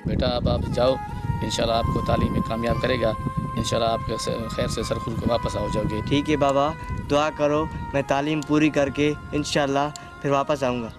बेटा अब आप जाओ, इंशाल्लाह आपको तालीम में कामयाब करेगा। इंशाल्लाह आप खैर से सरखुल को वापस आ जाओगे। ठीक है बाबा, दुआ करो मैं तालीम पूरी करके इंशाल्लाह फिर वापस आऊँगा।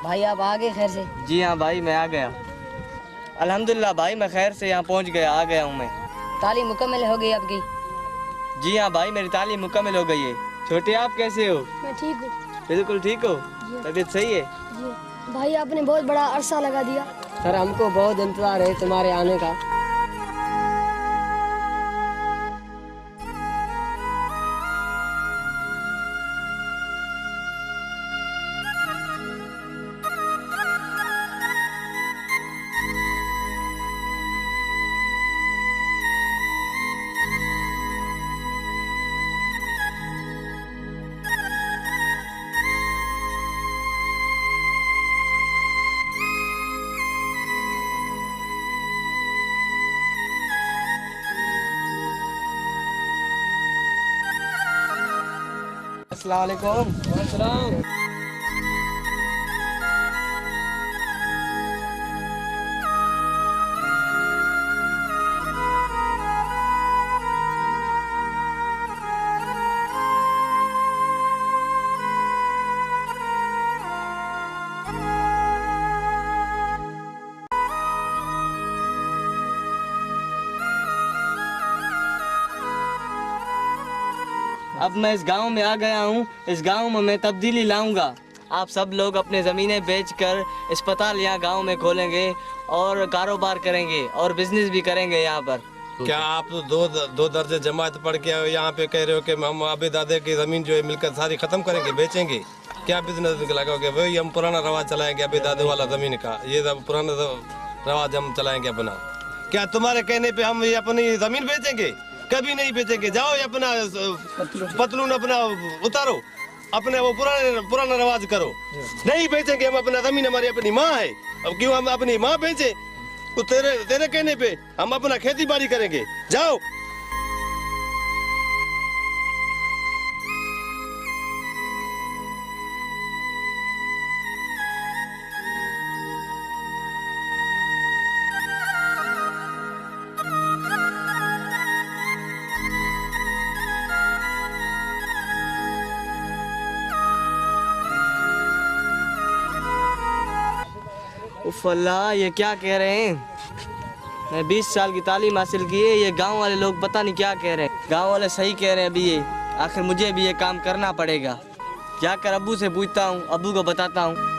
भाई आप आ गए खैर से? जी हाँ भाई, मैं आ गया। अल्हम्दुलिल्लाह भाई, मैं खैर से यहाँ पहुँच गया, आ गया हूँ मैं। तालीम मुकम्मल हो गई आपकी? जी हाँ भाई, मेरी तालीम मुकम्मल हो गई है। छोटे आप कैसे हो? मैं ठीक हूँ। बिल्कुल ठीक हो? तबीयत सही है? जी भाई, आपने बहुत बड़ा अरसा लगा दिया। सर हमको बहुत इंतजार है तुम्हारे आने का। अस्सलाम वालेकुम। अस्सलाम। अब मैं इस गांव में आ गया हूँ। इस गांव में मैं तब्दीली लाऊंगा। आप सब लोग अपने ज़मीनें बेचकर अस्पताल यहाँ गांव में खोलेंगे और कारोबार करेंगे और बिजनेस भी करेंगे यहाँ पर। क्या आप दो दर्जे जमात पढ़ के यहाँ पे कह रहे हो कि हम अबे दादे की ज़मीन जो है मिलकर सारी ख़त्म करेंगे, बेचेंगे? क्या बिजनेस लगाओगे? वही हम पुराना रवाज चलाएंगे, अबे दादे वाला ज़मीन का, ये सब पुराना रवाज हम चलाएंगे अपना। क्या तुम्हारे कहने पे हम ये अपनी ज़मीन बेचेंगे? कभी नहीं बेचेंगे। जाओ ये अपना पतलून अपना उतारो, अपने वो पुराना रवाज करो। नहीं बेचेंगे हम अपना ज़मीन, हमारी अपनी माँ है। अब क्यों हम अपनी माँ बेचे? तो तेरे कहने पे हम अपना खेती बाड़ी करेंगे। जाओ। उफ अल्लाह, ये क्या कह रहे हैं? मैं 20 साल की तालीम हासिल की है, ये गांव वाले लोग पता नहीं क्या कह रहे हैं। गांव वाले सही कह रहे हैं अभी, ये आखिर मुझे भी ये काम करना पड़ेगा। जाकर अब्बू से पूछता हूँ, अब्बू को बताता हूँ।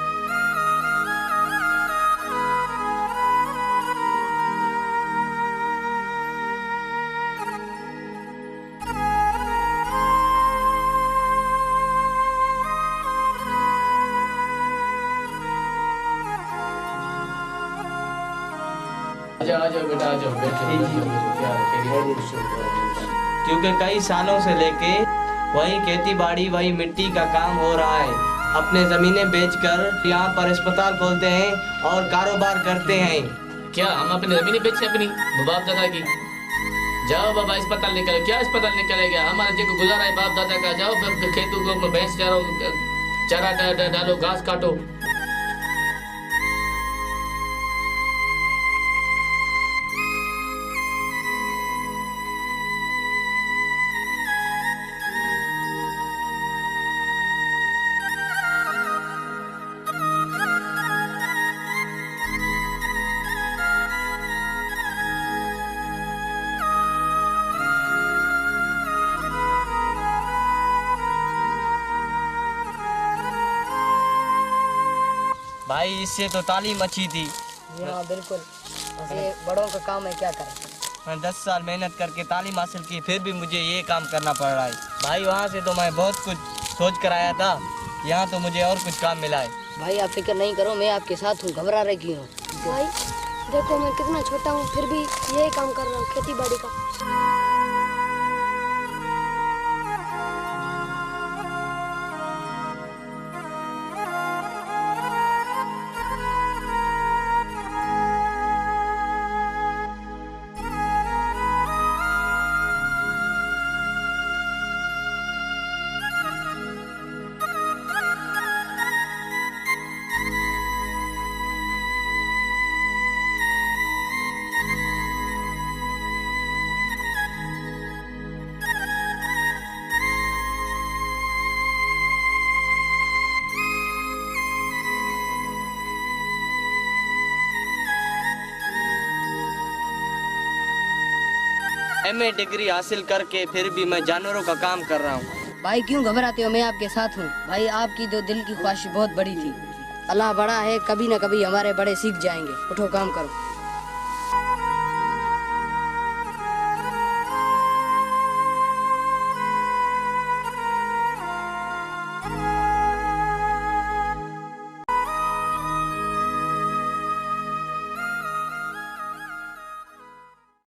आ जाओ बेटा, आ जाओ, क्योंकि कई सालों से लेके वही खेती बाड़ी, वही मिट्टी का काम हो रहा है। अपने ज़मीनें बेचकर यहाँ पर अस्पताल खोलते हैं और कारोबार करते हैं। क्या हम अपनी ज़मीन बेचे अपनी बाप दादा की? जाओ बाबा, अस्पताल निकले। क्या अस्पताल निकलेगा? हमारा जो गुजारा है बाप दादा का। जाओ खेतों को भैंस चारा डालो, घास काटो। भाई इससे तो तालीम अच्छी थी। हाँ बिल्कुल, ये बड़ों का काम है, क्या करें। मैं 10 साल मेहनत करके तालीम हासिल की, फिर भी मुझे ये काम करना पड़ रहा है। भाई वहाँ से तो मैं बहुत कुछ सोच कर आया था, यहाँ तो मुझे और कुछ काम मिला है। भाई आप फिक्र नहीं करो, मैं आपके साथ हूँ, घबरा रहे क्यों हो। भाई देखो मैं कितना छोटा हूँ, फिर भी यही काम कर रहा हूँ, खेती बाड़ी का। MA डिग्री हासिल करके फिर भी मैं जानवरों का काम कर रहा हूँ। भाई क्यों घबराते हो, मैं आपके साथ हूँ। भाई आपकी जो दिल की ख्वाहिश बहुत बड़ी थी, अल्लाह बड़ा है, कभी न कभी हमारे बड़े सीख जाएंगे। उठो काम करो।